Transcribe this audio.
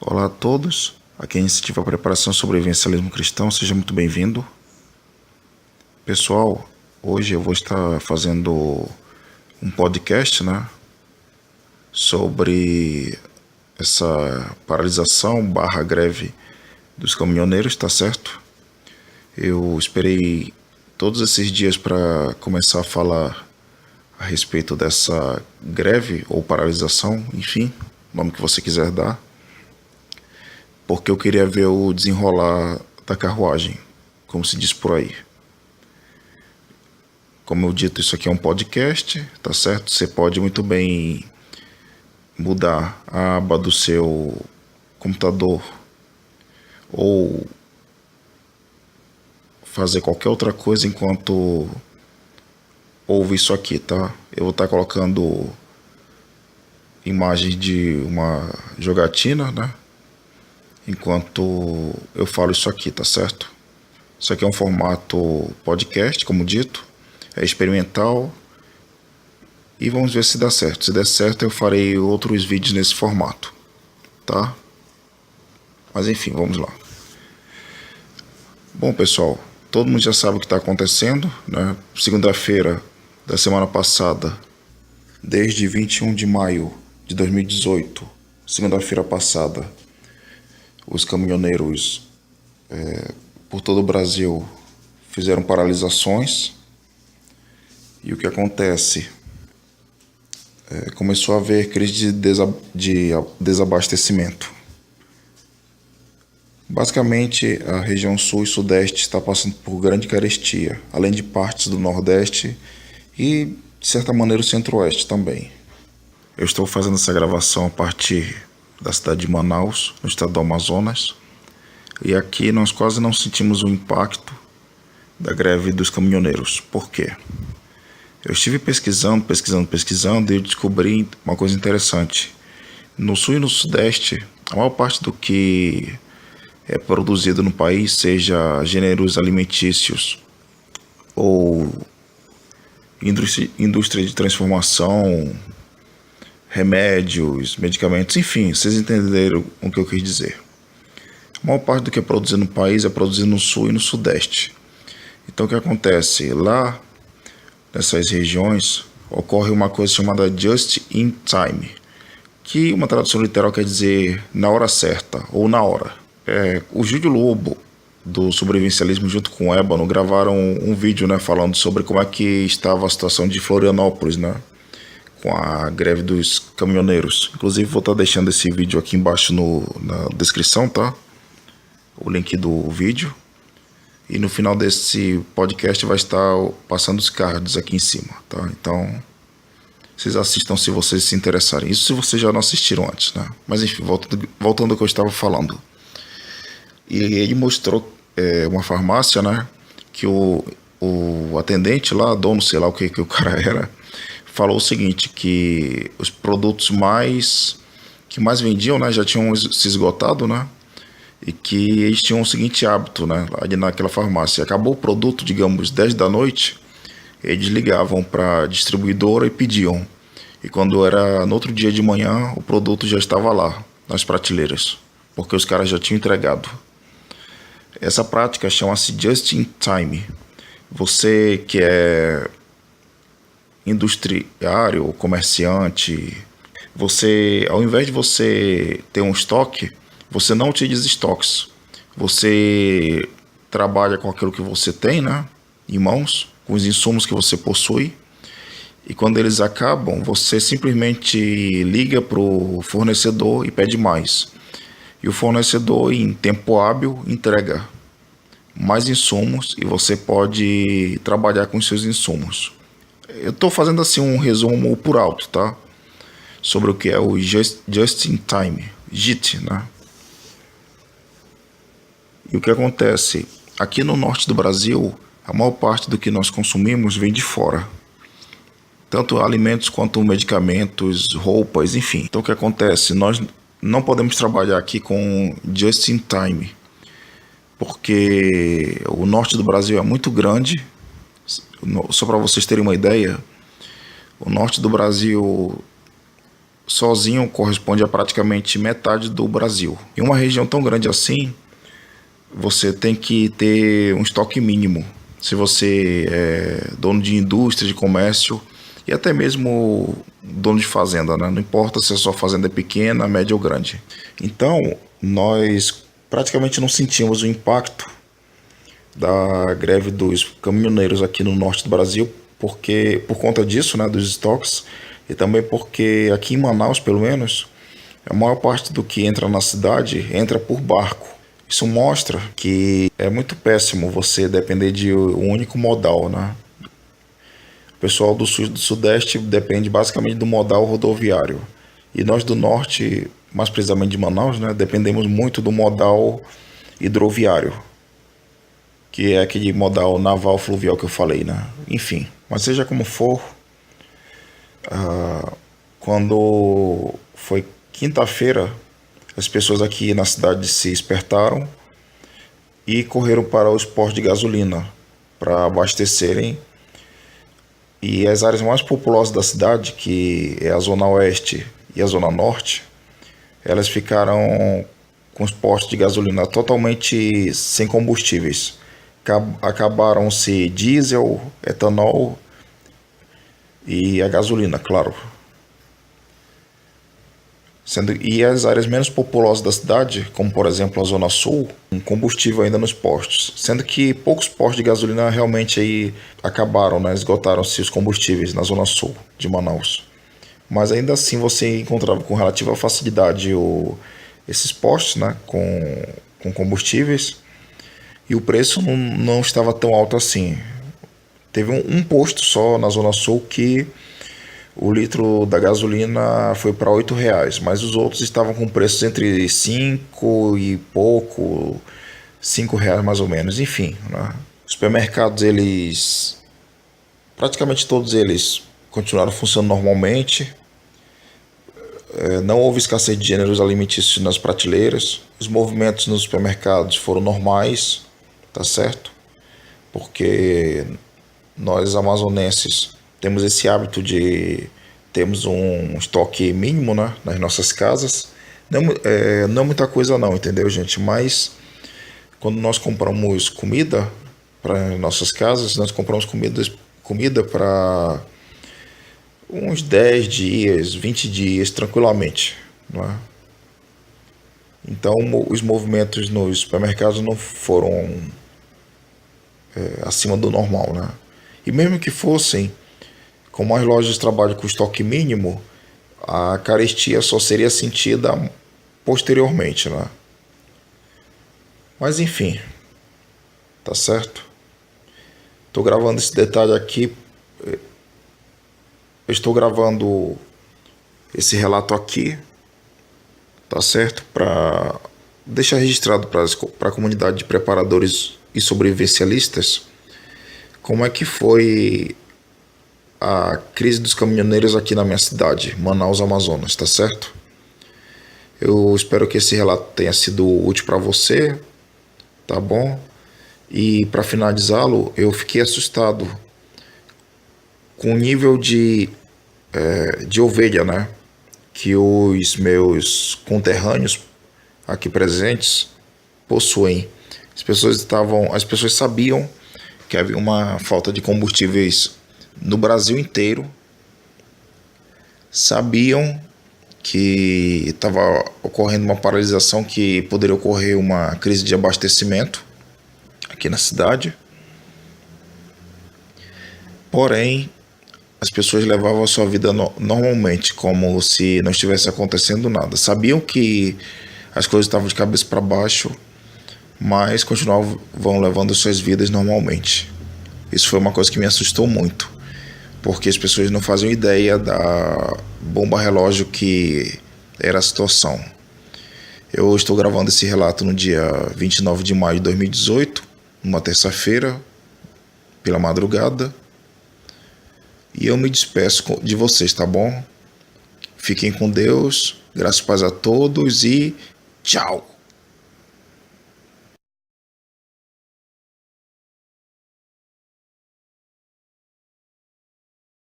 Olá a todos, aqui é a Iniciativa Preparação Sobrevivencialismo Cristão, seja muito bem-vindo. Pessoal, hoje eu vou estar fazendo um podcast, sobre essa paralisação / greve dos caminhoneiros, tá certo? Eu esperei todos esses dias para começar a falar a respeito dessa greve ou paralisação, enfim, o nome que você quiser dar, porque eu queria ver o desenrolar da carruagem, como se diz por aí. Como eu dito, isso aqui é um podcast, tá certo? Você pode muito bem mudar a aba do seu computador ou fazer qualquer outra coisa enquanto ouve isso aqui, tá? Eu vou estar colocando imagens de uma jogatina, enquanto eu falo isso aqui, tá certo? Isso aqui é um formato podcast, como dito, é experimental e vamos ver se dá certo. Se der certo, eu farei outros vídeos nesse formato, tá? Mas enfim, vamos lá. Bom, pessoal, todo mundo já sabe o que está acontecendo, Segunda-feira da semana passada, desde 21 de maio de 2018, segunda-feira passada, os caminhoneiros por todo o Brasil fizeram paralisações. E o que acontece? Começou a haver crise de desabastecimento. Basicamente, a região sul e sudeste está passando por grande carestia, além de partes do nordeste e, de certa maneira, o centro-oeste também. Eu estou fazendo essa gravação a partir da cidade de Manaus, no estado do Amazonas, e aqui nós quase não sentimos o impacto da greve dos caminhoneiros. Por quê? Eu estive pesquisando e eu descobri uma coisa interessante. No sul e no sudeste, a maior parte do que é produzido no país, seja gêneros alimentícios ou indústria de transformação, remédios, medicamentos, enfim, vocês entenderam o que eu quis dizer. A maior parte do que é produzido no país é produzido no sul e no sudeste. Então o que acontece? Lá, nessas regiões, ocorre uma coisa chamada just in time, que uma tradução literal quer dizer na hora certa ou na hora. O Júlio Lobo, do Sobrevivencialismo, junto com o Ébano, gravaram um vídeo falando sobre como é que estava a situação de Florianópolis, com a greve dos caminhoneiros. Inclusive vou estar deixando esse vídeo aqui embaixo na descrição, tá? O link do vídeo. E no final desse podcast vai estar passando os cards aqui em cima, tá? Então, vocês assistam se vocês se interessarem. Isso se vocês já não assistiram antes, Mas enfim, voltando ao que eu estava falando. E ele mostrou uma farmácia, que o atendente lá, dono, sei lá o que o cara era, falou o seguinte, que os produtos que mais vendiam, já tinham se esgotado, e que eles tinham o seguinte hábito, ali naquela farmácia. Acabou o produto, digamos, 10 da noite, eles ligavam para a distribuidora e pediam. E quando era no outro dia de manhã, o produto já estava lá, nas prateleiras, porque os caras já tinham entregado. Essa prática chama-se just in time. Você que é industriário ou comerciante, você, ao invés de você ter um estoque, você não utiliza estoques. Você trabalha com aquilo que você tem, em mãos, com os insumos que você possui. E quando eles acabam, você simplesmente liga para o fornecedor e pede mais. E o fornecedor, em tempo hábil, entrega mais insumos e você pode trabalhar com os seus insumos. Eu estou fazendo assim um resumo por alto, tá? Sobre o que é o Just in Time, JIT, E o que acontece? Aqui no norte do Brasil, a maior parte do que nós consumimos vem de fora. Tanto alimentos quanto medicamentos, roupas, enfim. Então o que acontece? Nós não podemos trabalhar aqui com just in time, porque o norte do Brasil é muito grande. Só para vocês terem uma ideia, o norte do Brasil sozinho corresponde a praticamente metade do Brasil. Em uma região tão grande assim, você tem que ter um estoque mínimo. Se você é dono de indústria, de comércio e até mesmo dono de fazenda, né? Não importa se a sua fazenda é pequena, média ou grande. Então, nós praticamente não sentimos o impacto da greve dos caminhoneiros aqui no norte do Brasil, porque por conta disso, né, dos estoques, e também porque aqui em Manaus, pelo menos, a maior parte do que entra na cidade entra por barco. Isso mostra que é muito péssimo você depender de um único modal, né? O pessoal do sul e do sudeste depende basicamente do modal rodoviário. E nós do norte, mais precisamente de Manaus, né, dependemos muito do modal hidroviário, que é aquele modal naval fluvial que eu falei, né? Enfim, mas seja como for, quando foi quinta-feira, as pessoas aqui na cidade se espertaram e correram para os postos de gasolina para abastecerem. E as áreas mais populosas da cidade, que é a zona oeste e a zona norte, elas ficaram com os postos de gasolina totalmente sem combustíveis. Acabaram-se diesel, etanol e a gasolina, claro. E as áreas menos populosas da cidade, como por exemplo a Zona Sul, um combustível ainda nos postos. Sendo que poucos postos de gasolina realmente aí acabaram, né? Esgotaram-se os combustíveis na Zona Sul de Manaus. Mas ainda assim você encontrava com relativa facilidade esses postos, né? Com combustíveis. E o preço não estava tão alto assim. Teve um posto só na Zona Sul que o litro da gasolina foi para R$ 8, mas os outros estavam com preços entre 5 e pouco, R$ 5 mais ou menos, enfim, né? Os supermercados, praticamente todos eles continuaram funcionando normalmente, não houve escassez de gêneros alimentícios nas prateleiras, os movimentos nos supermercados foram normais, tá certo? Porque nós amazonenses temos esse hábito de termos um estoque mínimo, né, nas nossas casas. Não muita coisa não, entendeu, gente? Mas quando nós compramos comida para nossas casas, nós compramos comida para uns 10 dias, 20 dias, tranquilamente, não é? Então, os movimentos nos supermercados não foram acima do normal, né? E mesmo que fossem, como as lojas trabalham com estoque mínimo, a carestia só seria sentida posteriormente, né? Mas enfim, tá certo? Tô gravando esse detalhe aqui. Eu estou gravando esse relato aqui, tá certo? Para deixar registrado para a comunidade de preparadores e sobrevivencialistas como é que foi a crise dos caminhoneiros aqui na minha cidade, Manaus, Amazonas, tá certo? Eu espero que esse relato tenha sido útil para você, tá bom? E para finalizá-lo, eu fiquei assustado com o nível de ovelha, né, que os meus conterrâneos aqui presentes possuem. As pessoas sabiam que havia uma falta de combustíveis no Brasil inteiro, sabiam que estava ocorrendo uma paralisação, que poderia ocorrer uma crise de abastecimento aqui na cidade. Porém, as pessoas levavam a sua vida normalmente, como se não estivesse acontecendo nada. Sabiam que as coisas estavam de cabeça para baixo, mas continuavam levando suas vidas normalmente. Isso foi uma coisa que me assustou muito, porque as pessoas não faziam ideia da bomba relógio que era a situação. Eu estou gravando esse relato no dia 29 de maio de 2018, numa terça-feira, pela madrugada. E eu me despeço de vocês, tá bom? Fiquem com Deus, graças e paz a todos e tchau!